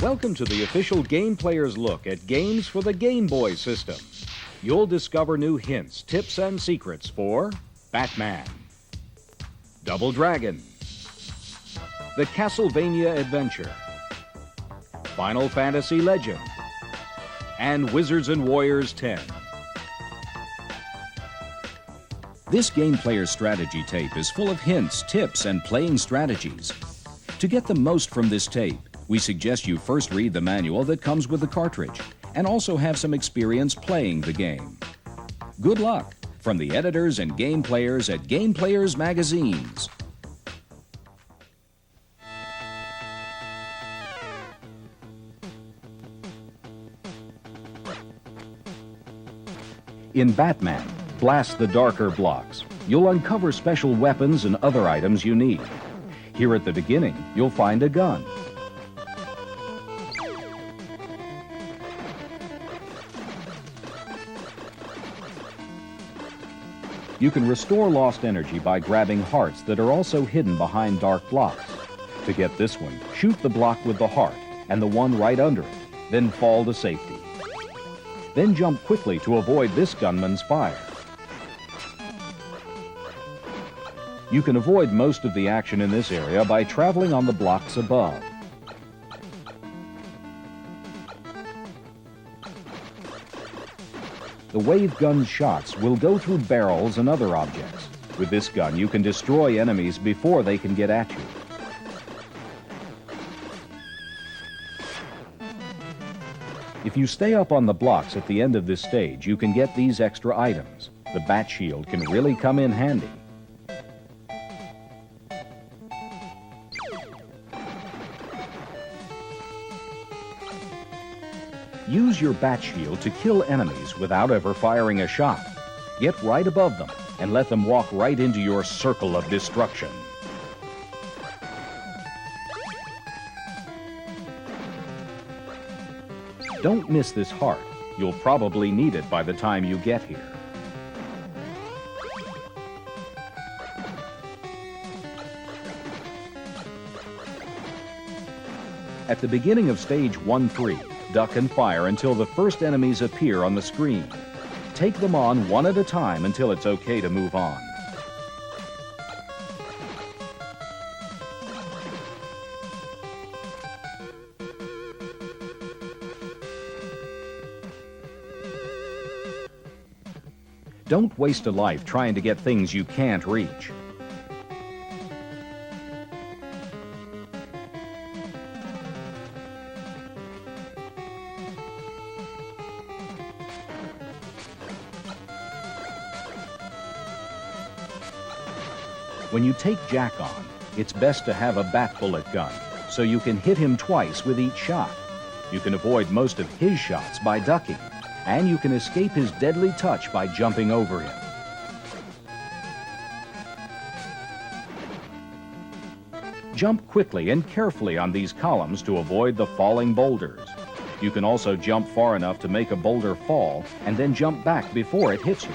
Welcome to the official Game Player's look at games for the Game Boy system. You'll discover new hints, tips, and secrets for Batman, Double Dragon, The Castlevania Adventure, Final Fantasy Legend, and Wizards and Warriors 10. This Game Player's strategy tape is full of hints, tips, and playing strategies. To get the most from this tape, we suggest you first read the manual that comes with the cartridge and also have some experience playing the game. Good luck from the editors and game players at Game Players Magazines. In Batman, blast the darker blocks. You'll uncover special weapons and other items you need. Here at the beginning, you'll find a gun. You can restore lost energy by grabbing hearts that are also hidden behind dark blocks. To get this one, shoot the block with the heart and the one right under it, then fall to safety. Then jump quickly to avoid this gunman's fire. You can avoid most of the action in this area by traveling on the blocks above. The wave gun's shots will go through barrels and other objects. With this gun, you can destroy enemies before they can get at you. If you stay up on the blocks at the end of this stage, you can get these extra items. The Bat Shield can really come in handy. Use your Bat Shield to kill enemies without ever firing a shot. Get right above them and let them walk right into your circle of destruction. Don't miss this heart. You'll probably need it by the time you get here. At the beginning of stage 1-3, duck and fire until the first enemies appear on the screen. Take them on one at a time until it's okay to move on. Don't waste a life trying to get things you can't reach. When you take Jack on, it's best to have a bat bullet gun, so you can hit him twice with each shot. You can avoid most of his shots by ducking, and you can escape his deadly touch by jumping over him. Jump quickly and carefully on these columns to avoid the falling boulders. You can also jump far enough to make a boulder fall and then jump back before it hits you.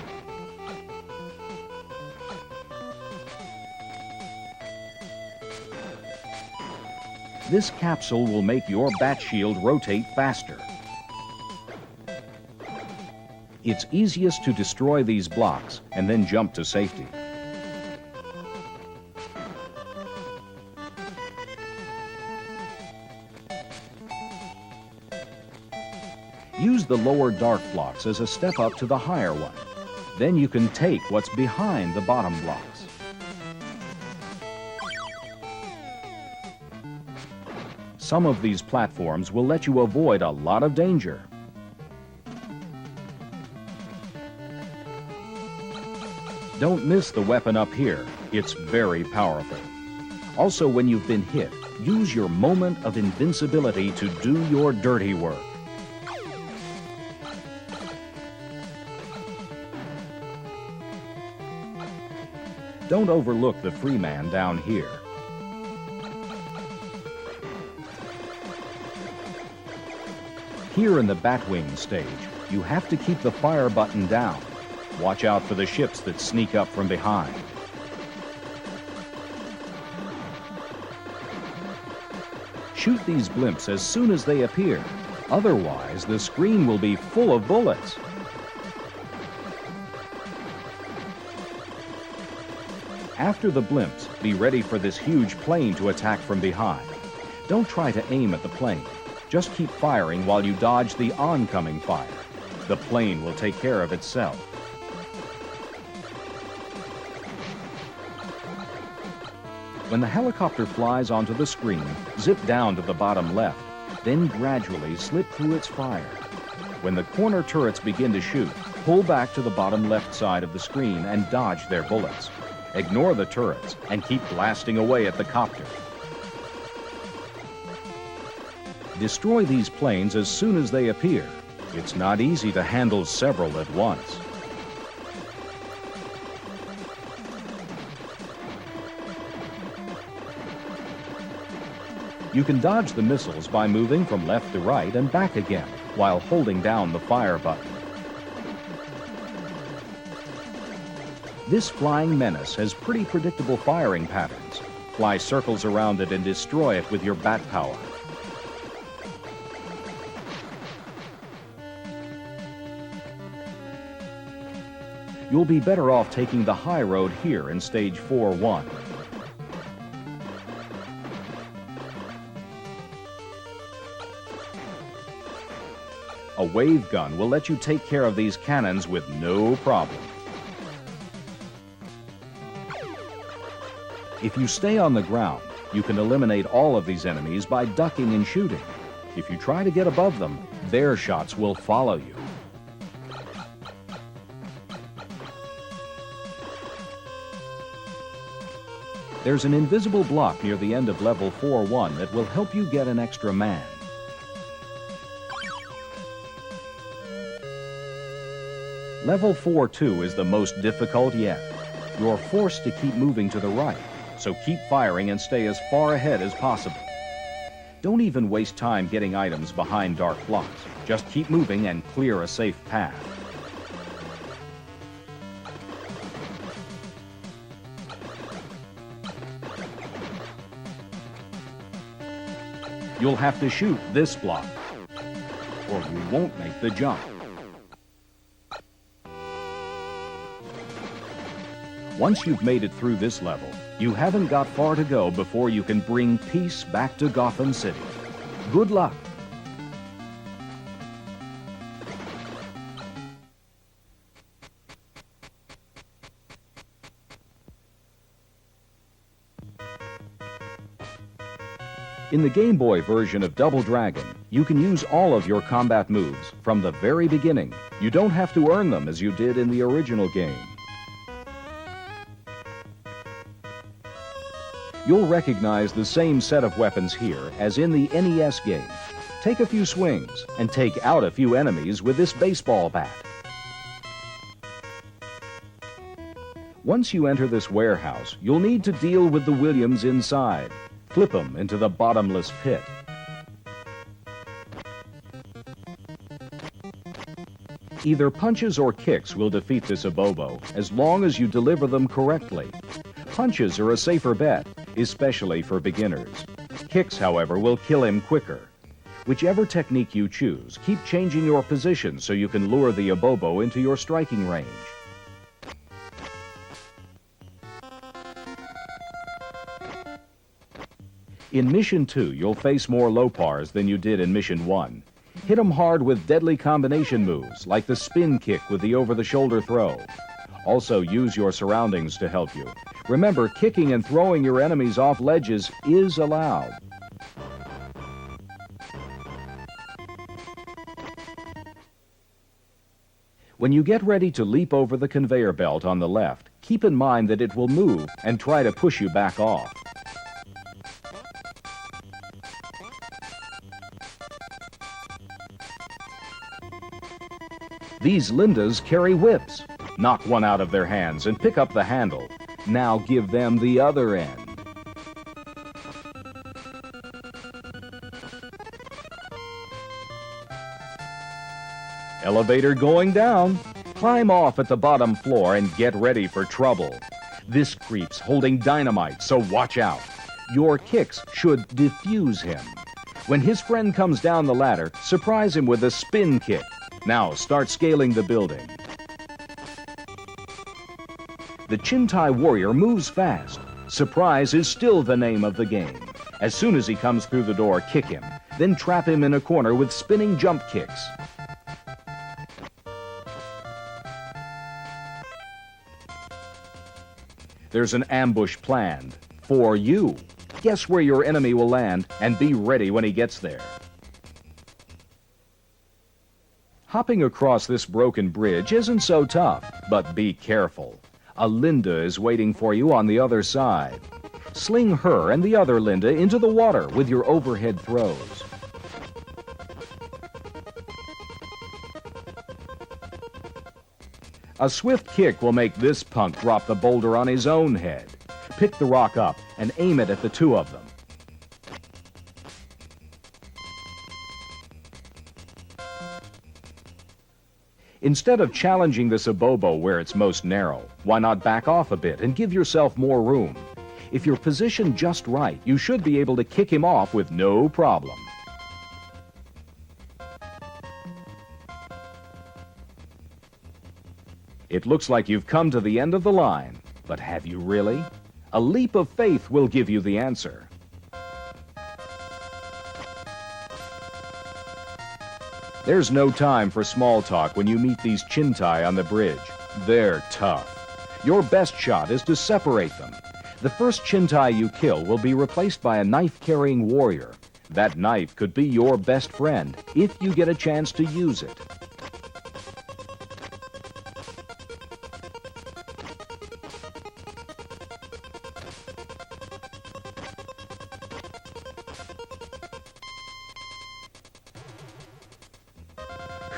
This capsule will make your Bat Shield rotate faster. It's easiest to destroy these blocks and then jump to safety. Use the lower dark blocks as a step up to the higher one. Then you can take what's behind the bottom blocks. Some of these platforms will let you avoid a lot of danger. Don't miss the weapon up here. It's very powerful. Also, when you've been hit, use your moment of invincibility to do your dirty work. Don't overlook the free man down here. Here in the Batwing stage, you have to keep the fire button down. Watch out for the ships that sneak up from behind. Shoot these blimps as soon as they appear. Otherwise, the screen will be full of bullets. After the blimps, be ready for this huge plane to attack from behind. Don't try to aim at the plane. Just keep firing while you dodge the oncoming fire. The plane will take care of itself. When the helicopter flies onto the screen, zip down to the bottom left, then gradually slip through its fire. When the corner turrets begin to shoot, pull back to the bottom left side of the screen and dodge their bullets. Ignore the turrets and keep blasting away at the copter. Destroy these planes as soon as they appear. It's not easy to handle several at once. You can dodge the missiles by moving from left to right and back again while holding down the fire button. This flying menace has pretty predictable firing patterns. Fly circles around it and destroy it with your bat power. You'll be better off taking the high road here in Stage 4-1. A wave gun will let you take care of these cannons with no problem. If you stay on the ground, you can eliminate all of these enemies by ducking and shooting. If you try to get above them, their shots will follow you. There's an invisible block near the end of level 4-1 that will help you get an extra man. Level 4-2 is the most difficult yet. You're forced to keep moving to the right, so keep firing and stay as far ahead as possible. Don't even waste time getting items behind dark blocks. Just keep moving and clear a safe path. You'll have to shoot this block, or you won't make the jump. Once you've made it through this level, you haven't got far to go before you can bring peace back to Gotham City. Good luck! In the Game Boy version of Double Dragon, you can use all of your combat moves from the very beginning. You don't have to earn them as you did in the original game. You'll recognize the same set of weapons here as in the NES game. Take a few swings and take out a few enemies with this baseball bat. Once you enter this warehouse, you'll need to deal with the Williams inside. Flip them into the bottomless pit. Either punches or kicks will defeat this Abobo as long as you deliver them correctly. Punches are a safer bet, especially for beginners. Kicks, however, will kill him quicker. Whichever technique you choose, keep changing your position so you can lure the Abobo into your striking range. In Mission 2, you'll face more Lopars than you did in Mission 1. Hit them hard with deadly combination moves, like the spin kick with the over-the-shoulder throw. Also, use your surroundings to help you. Remember, kicking and throwing your enemies off ledges is allowed. When you get ready to leap over the conveyor belt on the left, keep in mind that it will move and try to push you back off. These Lindas carry whips. Knock one out of their hands and pick up the handle. Now give them the other end. Elevator going down. Climb off at the bottom floor and get ready for trouble. This creep's holding dynamite, so watch out. Your kicks should defuse him. When his friend comes down the ladder, surprise him with a spin kick. Now start scaling the building. The Chintai warrior moves fast. Surprise is still the name of the game. As soon as he comes through the door, kick him. Then trap him in a corner with spinning jump kicks. There's an ambush planned for you. Guess where your enemy will land and be ready when he gets there. Hopping across this broken bridge isn't so tough, but be careful. A Linda is waiting for you on the other side. Sling her and the other Linda into the water with your overhead throws. A swift kick will make this punk drop the boulder on his own head. Pick the rock up and aim it at the two of them. Instead of challenging this Abobo where it's most narrow, why not back off a bit and give yourself more room? If you're positioned just right, you should be able to kick him off with no problem. It looks like you've come to the end of the line, but have you really? A leap of faith will give you the answer. There's no time for small talk when you meet these Chintai on the bridge. They're tough. Your best shot is to separate them. The first Chintai you kill will be replaced by a knife-carrying warrior. That knife could be your best friend if you get a chance to use it.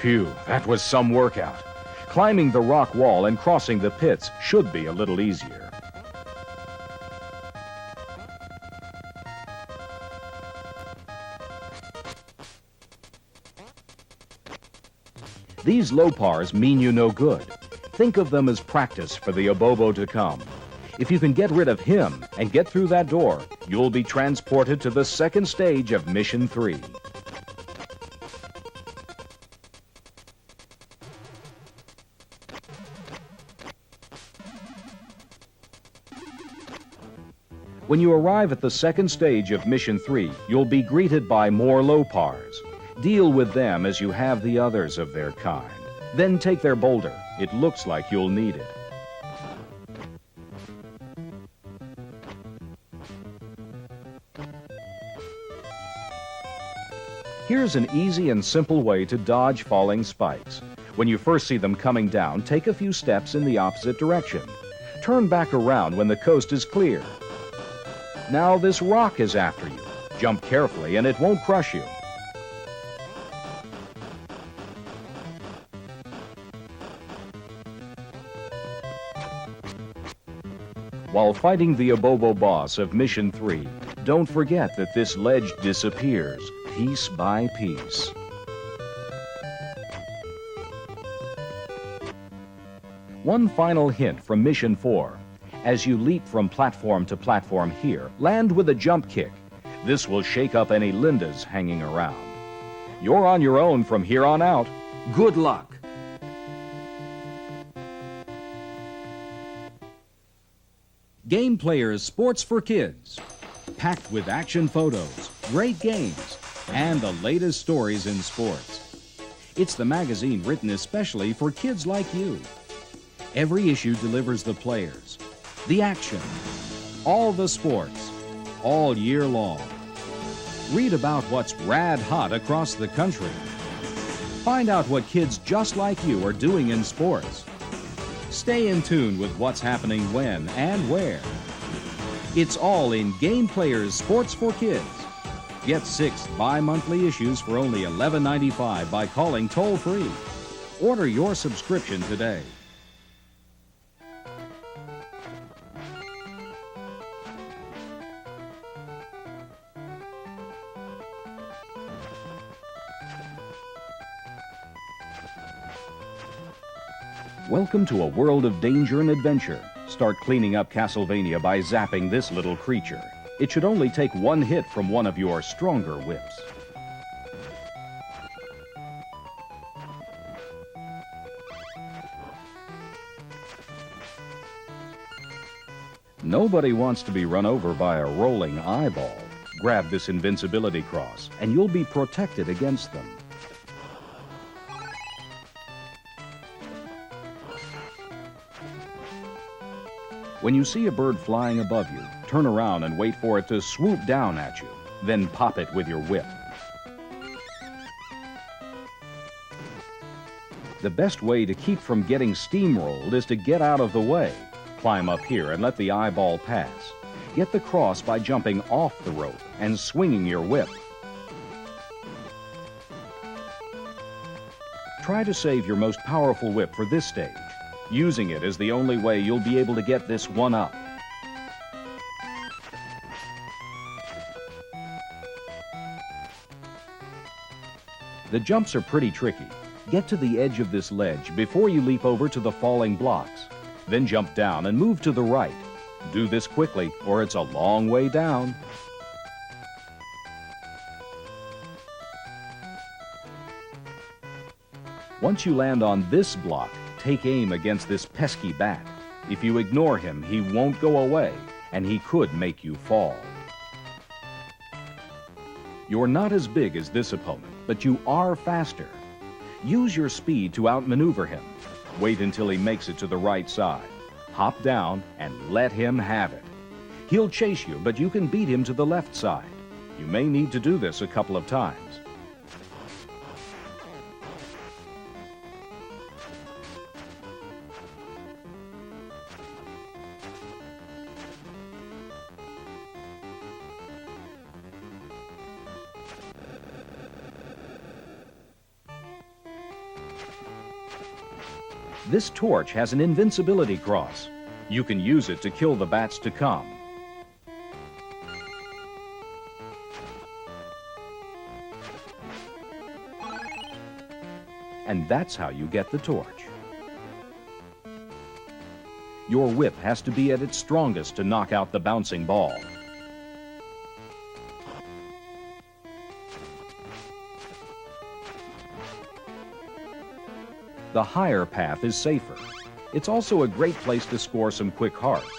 Phew, that was some workout. Climbing the rock wall and crossing the pits should be a little easier. These Lopars mean you no good. Think of them as practice for the Abobo to come. If you can get rid of him and get through that door, you'll be transported to the second stage of Mission 3. When you arrive at the second stage of Mission 3, you'll be greeted by more Lopars. Deal with them as you have the others of their kind. Then take their boulder. It looks like you'll need it. Here's an easy and simple way to dodge falling spikes. When you first see them coming down, take a few steps in the opposite direction. Turn back around when the coast is clear. Now this rock is after you. Jump carefully and it won't crush you. While fighting the Abobo boss of Mission 3, don't forget that this ledge disappears piece by piece. One final hint from Mission 4. As you leap from platform to platform here, land with a jump kick. This will shake up any Lindas hanging around. You're on your own from here on out. Good luck! Game Players Sports for Kids. Packed with action photos, great games, and the latest stories in sports. It's the magazine written especially for kids like you. Every issue delivers the players, the action, all the sports, all year long. Read about what's rad hot across the country. Find out what kids just like you are doing in sports. Stay in tune with what's happening when and where. It's all in Game Players Sports for Kids. Get 6 bi-monthly issues for only $11.95 by calling toll-free. Order your subscription today. Welcome to a world of danger and adventure. Start cleaning up Castlevania by zapping this little creature. It should only take one hit from one of your stronger whips. Nobody wants to be run over by a rolling eyeball. Grab this invincibility cross, and you'll be protected against them. When you see a bird flying above you, turn around and wait for it to swoop down at you. Then pop it with your whip. The best way to keep from getting steamrolled is to get out of the way. Climb up here and let the eyeball pass. Get the cross by jumping off the rope and swinging your whip. Try to save your most powerful whip for this stage. Using it is the only way you'll be able to get this one up. The jumps are pretty tricky. Get to the edge of this ledge before you leap over to the falling blocks. Then jump down and move to the right. Do this quickly or it's a long way down. Once you land on this block, take aim against this pesky bat. If you ignore him, he won't go away, and he could make you fall. You're not as big as this opponent, but you are faster. Use your speed to outmaneuver him. Wait until he makes it to the right side. Hop down and let him have it. He'll chase you, but you can beat him to the left side. You may need to do this a couple of times. This torch has an invincibility cross. You can use it to kill the bats to come. And that's how you get the torch. Your whip has to be at its strongest to knock out the bouncing ball. The higher path is safer. It's also a great place to score some quick hearts.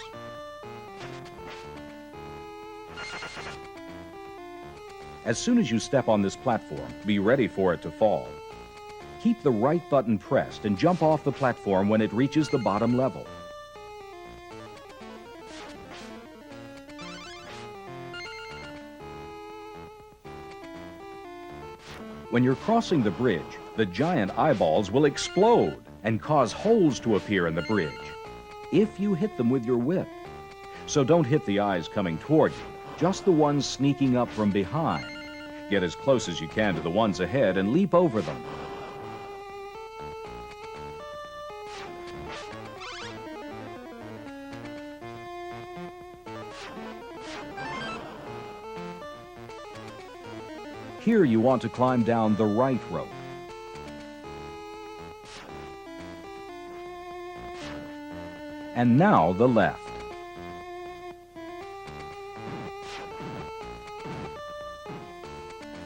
As soon as you step on this platform, be ready for it to fall. Keep the right button pressed and jump off the platform when it reaches the bottom level. When you're crossing the bridge, the giant eyeballs will explode and cause holes to appear in the bridge if you hit them with your whip. So don't hit the eyes coming toward you, just the ones sneaking up from behind. Get as close as you can to the ones ahead and leap over them. Here you want to climb down the right rope. And now the left.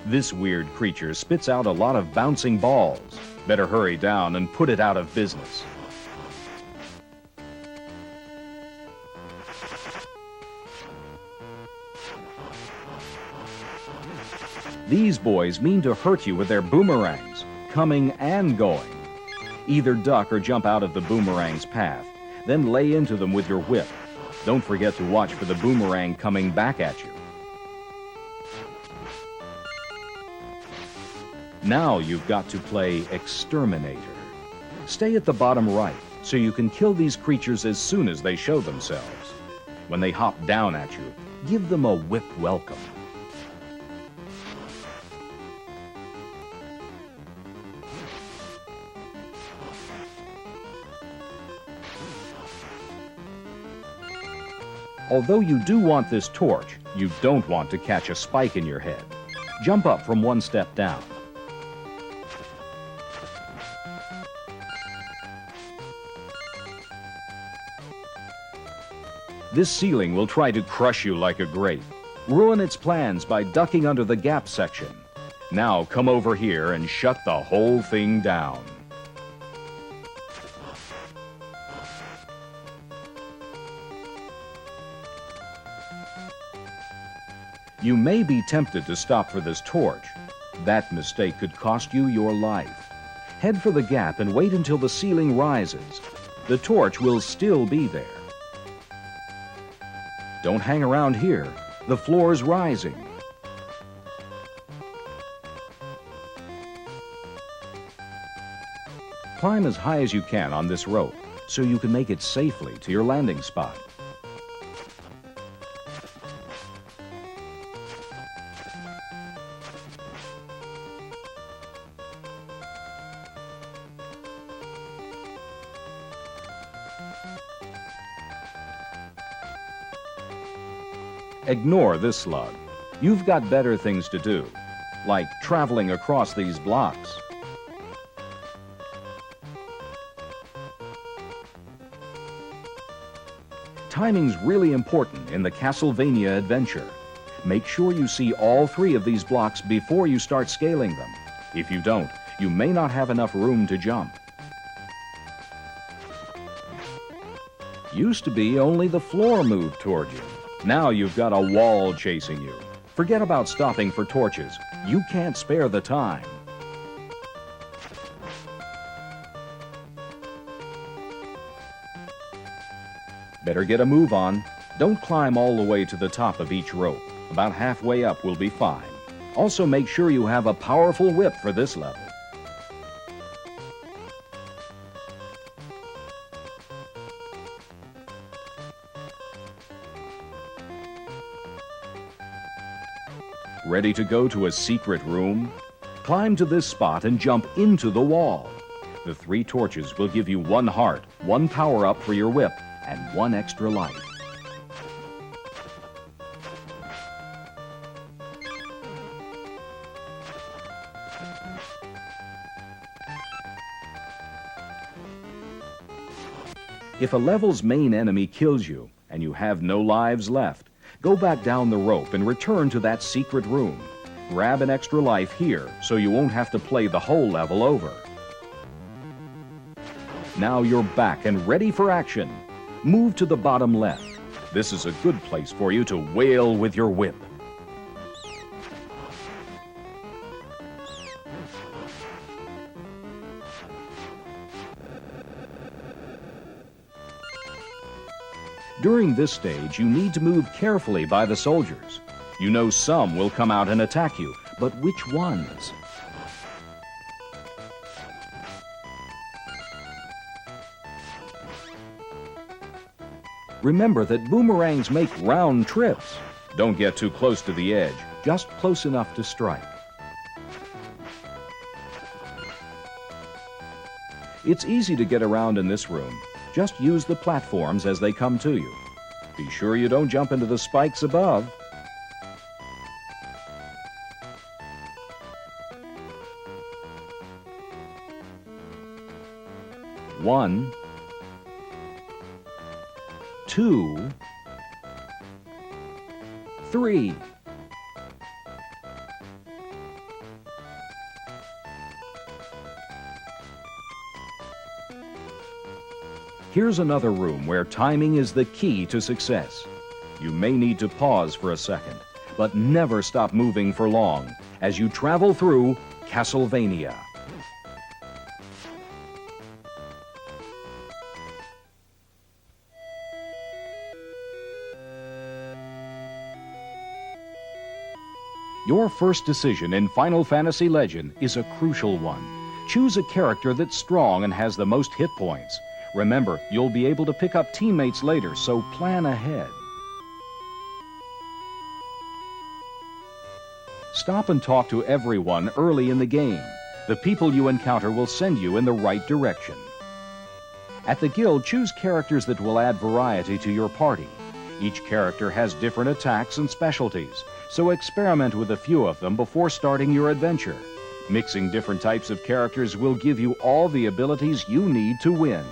This weird creature spits out a lot of bouncing balls. Better hurry down and put it out of business. These boys mean to hurt you with their boomerangs, coming and going. Either duck or jump out of the boomerang's path, then lay into them with your whip. Don't forget to watch for the boomerang coming back at you. Now you've got to play exterminator. Stay at the bottom right so you can kill these creatures as soon as they show themselves. When they hop down at you, give them a whip welcome. Although you do want this torch, you don't want to catch a spike in your head. Jump up from one step down. This ceiling will try to crush you like a grape. Ruin its plans by ducking under the gap section. Now come over here and shut the whole thing down. You may be tempted to stop for this torch. That mistake could cost you your life. Head for the gap and wait until the ceiling rises. The torch will still be there. Don't hang around here. The floor's rising. Climb as high as you can on this rope so you can make it safely to your landing spot. Ignore this slug. You've got better things to do, like traveling across these blocks. Timing's really important in the Castlevania adventure. Make sure you see all 3 of these blocks before you start scaling them. If you don't, you may not have enough room to jump. Used to be only the floor moved toward you. Now you've got a wall chasing you. Forget about stopping for torches. You can't spare the time. Better get a move on. Don't climb all the way to the top of each rope. About halfway up will be fine. Also make sure you have a powerful whip for this level. Ready to go to a secret room? Climb to this spot and jump into the wall. The 3 torches will give you 1 heart, 1 power-up for your whip, and 1 extra life. If a level's main enemy kills you and you have no lives left, go back down the rope and return to that secret room. Grab an extra life here so you won't have to play the whole level over. Now you're back and ready for action. Move to the bottom left. This is a good place for you to wail with your whip. During this stage, you need to move carefully by the soldiers. You know some will come out and attack you, but which ones? Remember that boomerangs make round trips. Don't get too close to the edge, just close enough to strike. It's easy to get around in this room. Just use the platforms as they come to you. Be sure you don't jump into the spikes above. One, 2, 3. Here's another room where timing is the key to success. You may need to pause for a second, but never stop moving for long as you travel through Castlevania. Your first decision in Final Fantasy Legend is a crucial one. Choose a character that's strong and has the most hit points. Remember, you'll be able to pick up teammates later, so plan ahead. Stop and talk to everyone early in the game. The people you encounter will send you in the right direction. At the guild, choose characters that will add variety to your party. Each character has different attacks and specialties, so experiment with a few of them before starting your adventure. Mixing different types of characters will give you all the abilities you need to win.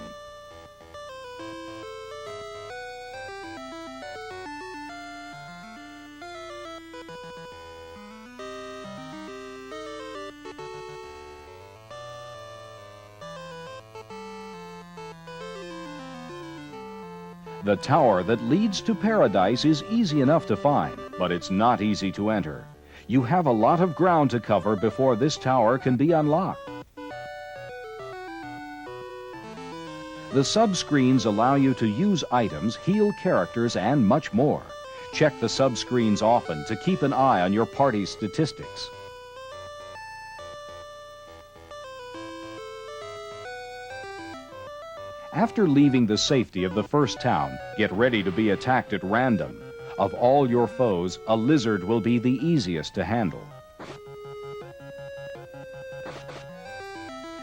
The tower that leads to paradise is easy enough to find, but it's not easy to enter. You have a lot of ground to cover before this tower can be unlocked. The sub-screens allow you to use items, heal characters, and much more. Check the sub-screens often to keep an eye on your party's statistics. After leaving the safety of the first town, get ready to be attacked at random. Of all your foes, a lizard will be the easiest to handle.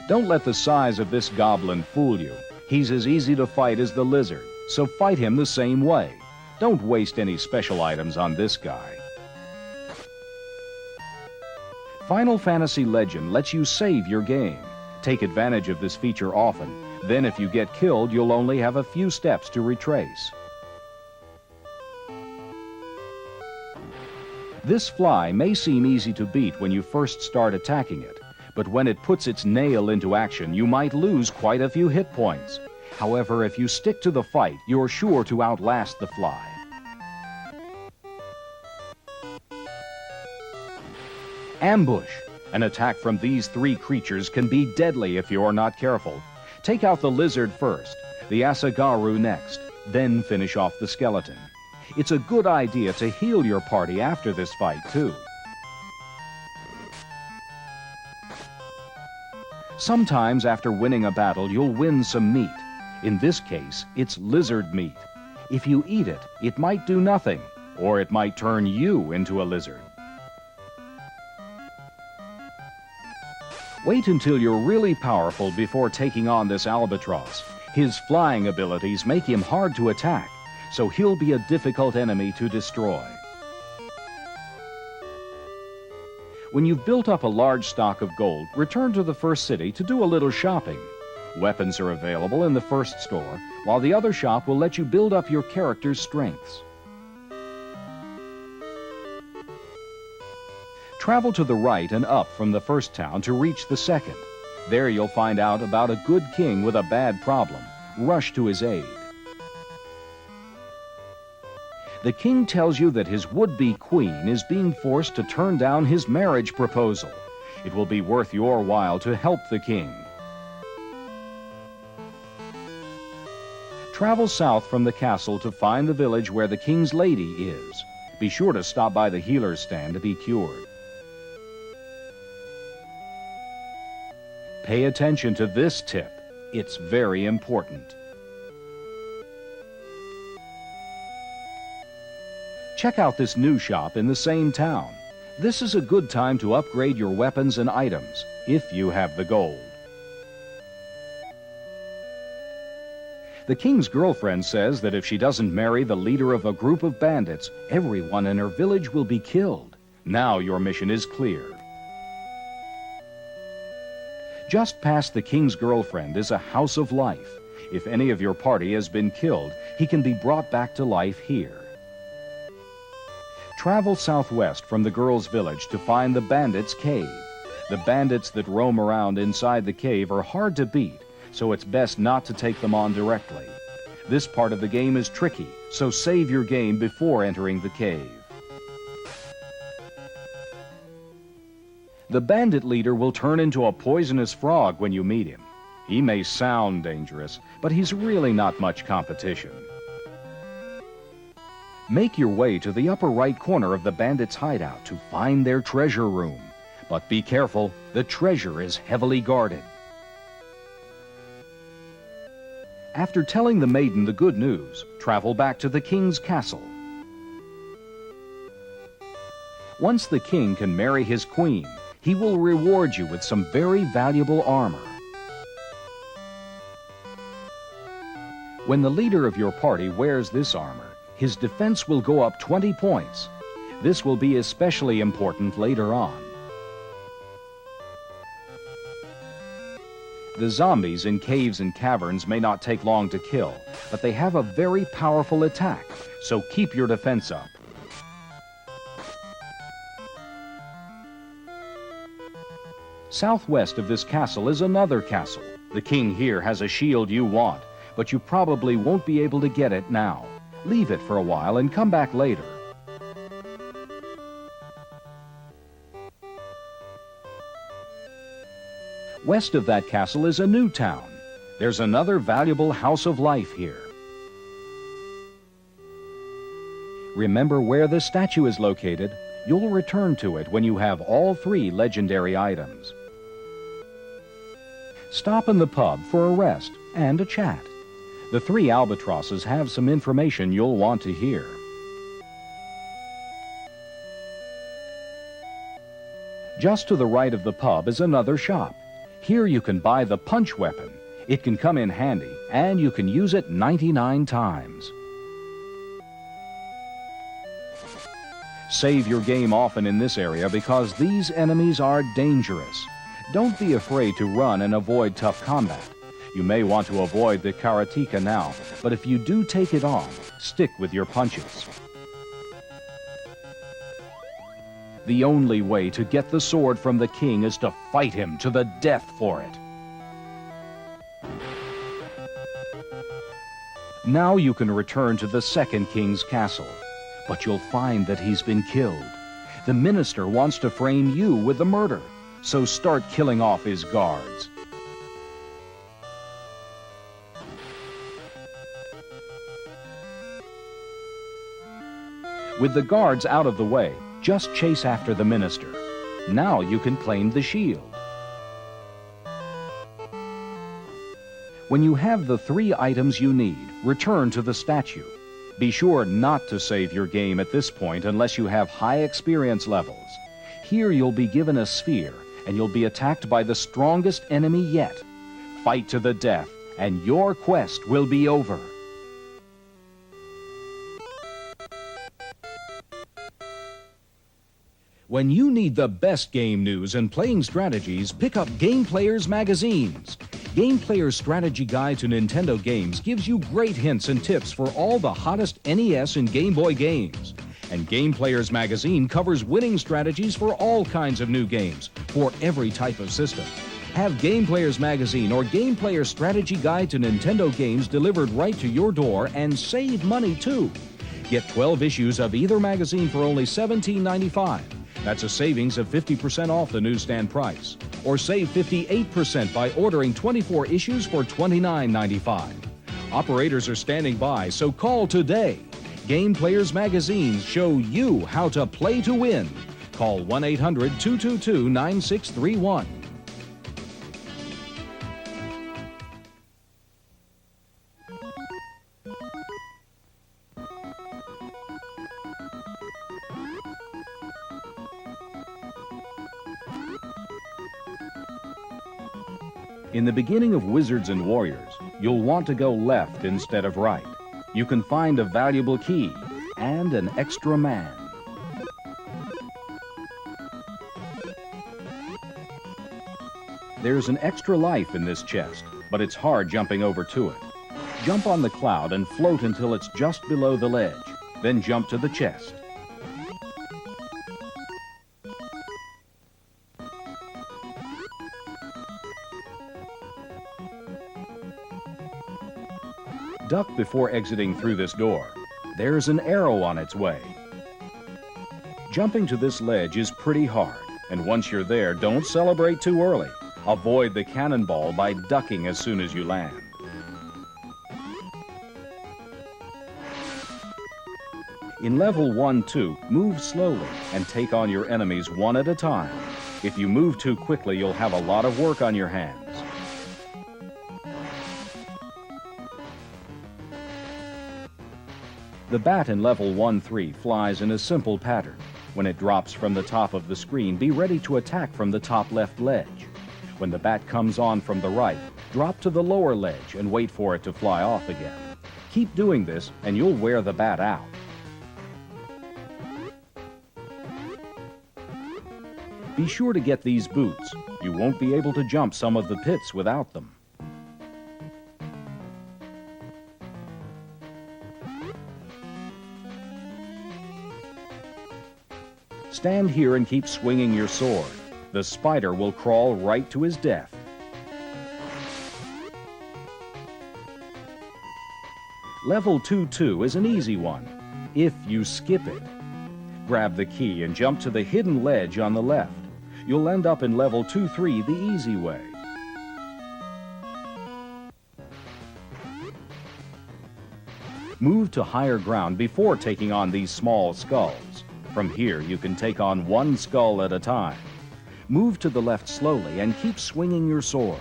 Don't let the size of this goblin fool you. He's as easy to fight as the lizard, so fight him the same way. Don't waste any special items on this guy. Final Fantasy Legend lets you save your game. Take advantage of this feature often. Then if you get killed, you'll only have a few steps to retrace. This fly may seem easy to beat when you first start attacking it, but when it puts its nail into action, you might lose quite a few hit points. However, if you stick to the fight, you're sure to outlast the fly. Ambush. An attack from these three creatures can be deadly if you're not careful. Take out the lizard first, the Asagaru next, then finish off the skeleton. It's a good idea to heal your party after this fight, too. Sometimes after winning a battle, you'll win some meat. In this case, it's lizard meat. If you eat it, it might do nothing, or it might turn you into a lizard. Wait until you're really powerful before taking on this albatross. His flying abilities make him hard to attack, so he'll be a difficult enemy to destroy. When you've built up a large stock of gold, return to the first city to do a little shopping. Weapons are available in the first store, while the other shop will let you build up your character's strengths. Travel to the right and up from the first town to reach the second. There you'll find out about a good king with a bad problem. Rush to his aid. The king tells you that his would-be queen is being forced to turn down his marriage proposal. It will be worth your while to help the king. Travel south from the castle to find the village where the king's lady is. Be sure to stop by the healer's stand to be cured. Pay attention to this tip. It's very important. Check out this new shop in the same town. This is a good time to upgrade your weapons and items, if you have the gold. The king's girlfriend says that if she doesn't marry the leader of a group of bandits, everyone in her village will be killed. Now your mission is clear. Just past the king's girlfriend is a house of life. If any of your party has been killed, he can be brought back to life here. Travel southwest from the girl's village to find the bandits' cave. The bandits that roam around inside the cave are hard to beat, so it's best not to take them on directly. This part of the game is tricky, so save your game before entering the cave. The bandit leader will turn into a poisonous frog when you meet him. He may sound dangerous, but he's really not much competition. Make your way to the upper right corner of the bandits' hideout to find their treasure room. But be careful, the treasure is heavily guarded. After telling the maiden the good news, travel back to the king's castle. Once the king can marry his queen, he will reward you with some very valuable armor. When the leader of your party wears this armor, his defense will go up 20 points. This will be especially important later on. The zombies in caves and caverns may not take long to kill, but they have a very powerful attack, so keep your defense up. Southwest of this castle is another castle. The king here has a shield you want, but you probably won't be able to get it now. Leave it for a while and come back later. West of that castle is a new town. There's another valuable House of Life here. Remember where the statue is located. You'll return to it when you have all 3 legendary items. Stop in the pub for a rest and a chat. The 3 albatrosses have some information you'll want to hear. Just to the right of the pub is another shop. Here you can buy the punch weapon. It can come in handy, and you can use it 99 times. Save your game often in this area because these enemies are dangerous. Don't be afraid to run and avoid tough combat. You may want to avoid the karateka now, but if you do take it on, stick with your punches. The only way to get the sword from the king is to fight him to the death for it. Now you can return to the second king's castle, but you'll find that he's been killed. The minister wants to frame you with the murder, so start killing off his guards. With the guards out of the way, just chase after the minister. Now you can claim the shield. When you have the 3 items you need, return to the statue. Be sure not to save your game at this point unless you have high experience levels. Here you'll be given a sphere, and you'll be attacked by the strongest enemy yet. Fight to the death, and your quest will be over. When you need the best game news and playing strategies, pick up Game Players magazines. Game Players Strategy Guide to Nintendo Games gives you great hints and tips for all the hottest NES and Game Boy games. And Game Players magazine covers winning strategies for all kinds of new games, for every type of system. Have Game Players magazine or Game Players Strategy Guide to Nintendo Games delivered right to your door and save money too. Get 12 issues of either magazine for only $17.95. That's a savings of 50% off the newsstand price. Or save 58% by ordering 24 issues for $29.95. Operators are standing by, so call today. Game Players magazines show you how to play to win. Call 1-800-222-9631. In the beginning of Wizards and Warriors, you'll want to go left instead of right. You can find a valuable key and an extra man. There's an extra life in this chest, but it's hard jumping over to it. Jump on the cloud and float until it's just below the ledge. Then jump to the chest. Duck before exiting through this door. There's an arrow on its way. Jumping to this ledge is pretty hard, and once you're there, don't celebrate too early. Avoid the cannonball by ducking as soon as you land. In level 1-2, move slowly and take on your enemies one at a time. If you move too quickly, you'll have a lot of work on your hands. The bat in level 1-3 flies in a simple pattern. When it drops from the top of the screen, be ready to attack from the top left ledge. When the bat comes on from the right, drop to the lower ledge and wait for it to fly off again. Keep doing this and you'll wear the bat out. Be sure to get these boots. You won't be able to jump some of the pits without them. Stand here and keep swinging your sword. The spider will crawl right to his death. Level 2-2 is an easy one, if you skip it. Grab the key and jump to the hidden ledge on the left. You'll end up in level 2-3 the easy way. Move to higher ground before taking on these small skulls. From here, you can take on one skull at a time. Move to the left slowly and keep swinging your sword.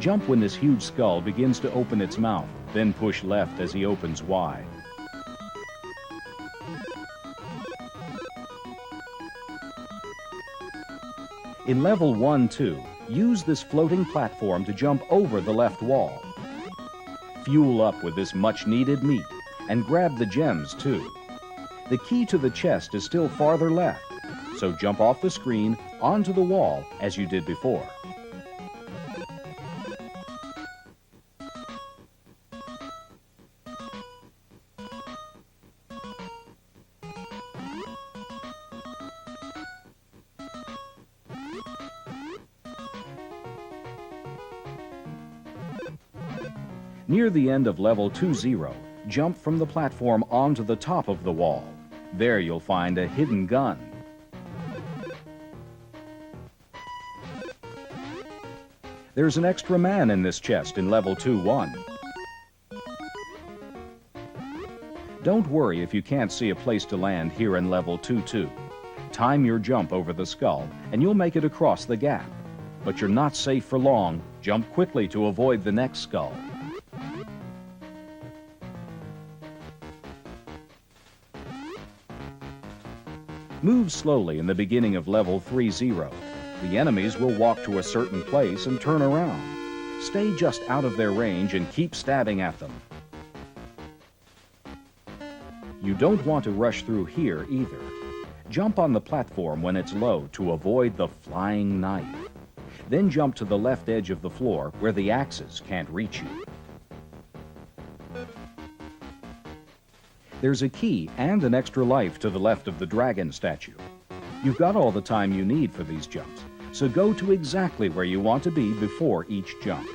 Jump when this huge skull begins to open its mouth, then push left as he opens wide. In level 1-2, use this floating platform to jump over the left wall. Fuel up with this much-needed meat, and grab the gems too. The key to the chest is still farther left, so jump off the screen onto the wall as you did before. Near the end of level 2-0, jump from the platform onto the top of the wall. There you'll find a hidden gun. There's an extra man in this chest in level 2-1. Don't worry if you can't see a place to land here in level 2-2. Time your jump over the skull and you'll make it across the gap. But you're not safe for long. Jump quickly to avoid the next skull. Move slowly in the beginning of level 3-0. The enemies will walk to a certain place and turn around. Stay just out of their range and keep stabbing at them. You don't want to rush through here either. Jump on the platform when it's low to avoid the flying knife. Then jump to the left edge of the floor where the axes can't reach you. There's a key and an extra life to the left of the dragon statue. You've got all the time you need for these jumps, so go to exactly where you want to be before each jump.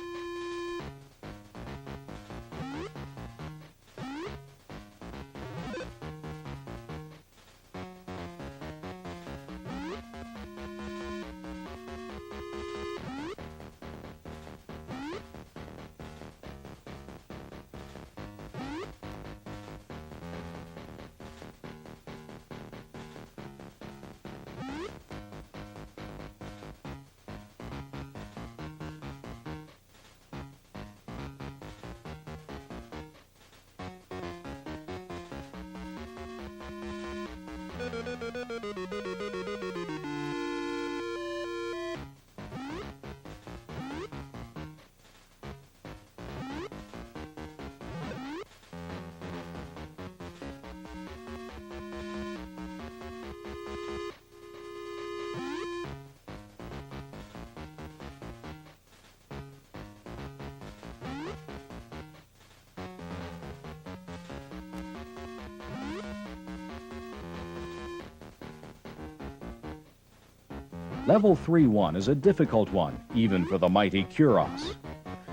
Level 3-1 is a difficult one, even for the mighty Kuros.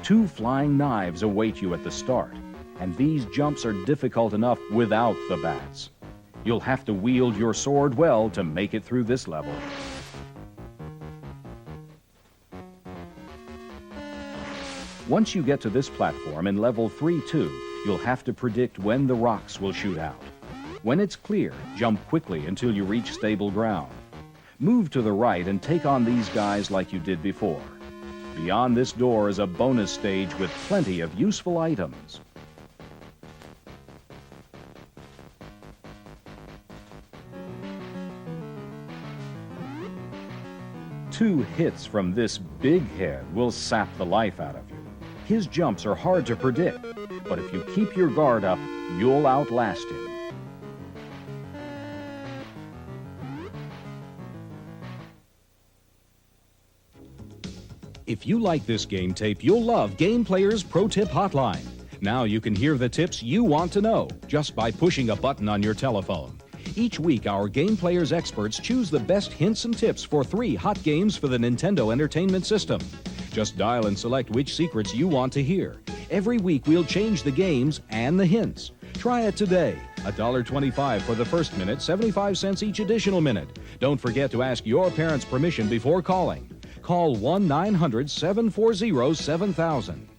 2 flying knives await you at the start, and these jumps are difficult enough without the bats. You'll have to wield your sword well to make it through this level. Once you get to this platform in level 3-2, you'll have to predict when the rocks will shoot out. When it's clear, jump quickly until you reach stable ground. Move to the right and take on these guys like you did before. Beyond this door is a bonus stage with plenty of useful items. Two hits from this big head will sap the life out of you. His jumps are hard to predict, but if you keep your guard up, you'll outlast him. If you like this game tape, you'll love Game Player's Pro Tip Hotline. Now you can hear the tips you want to know just by pushing a button on your telephone. Each week, our Game Players experts choose the best hints and tips for 3 hot games for the Nintendo Entertainment System. Just dial and select which secrets you want to hear. Every week, we'll change the games and the hints. Try it today. $1.25 for the first minute, 75 cents each additional minute. Don't forget to ask your parents' permission before calling. Call 1-900-740-7000.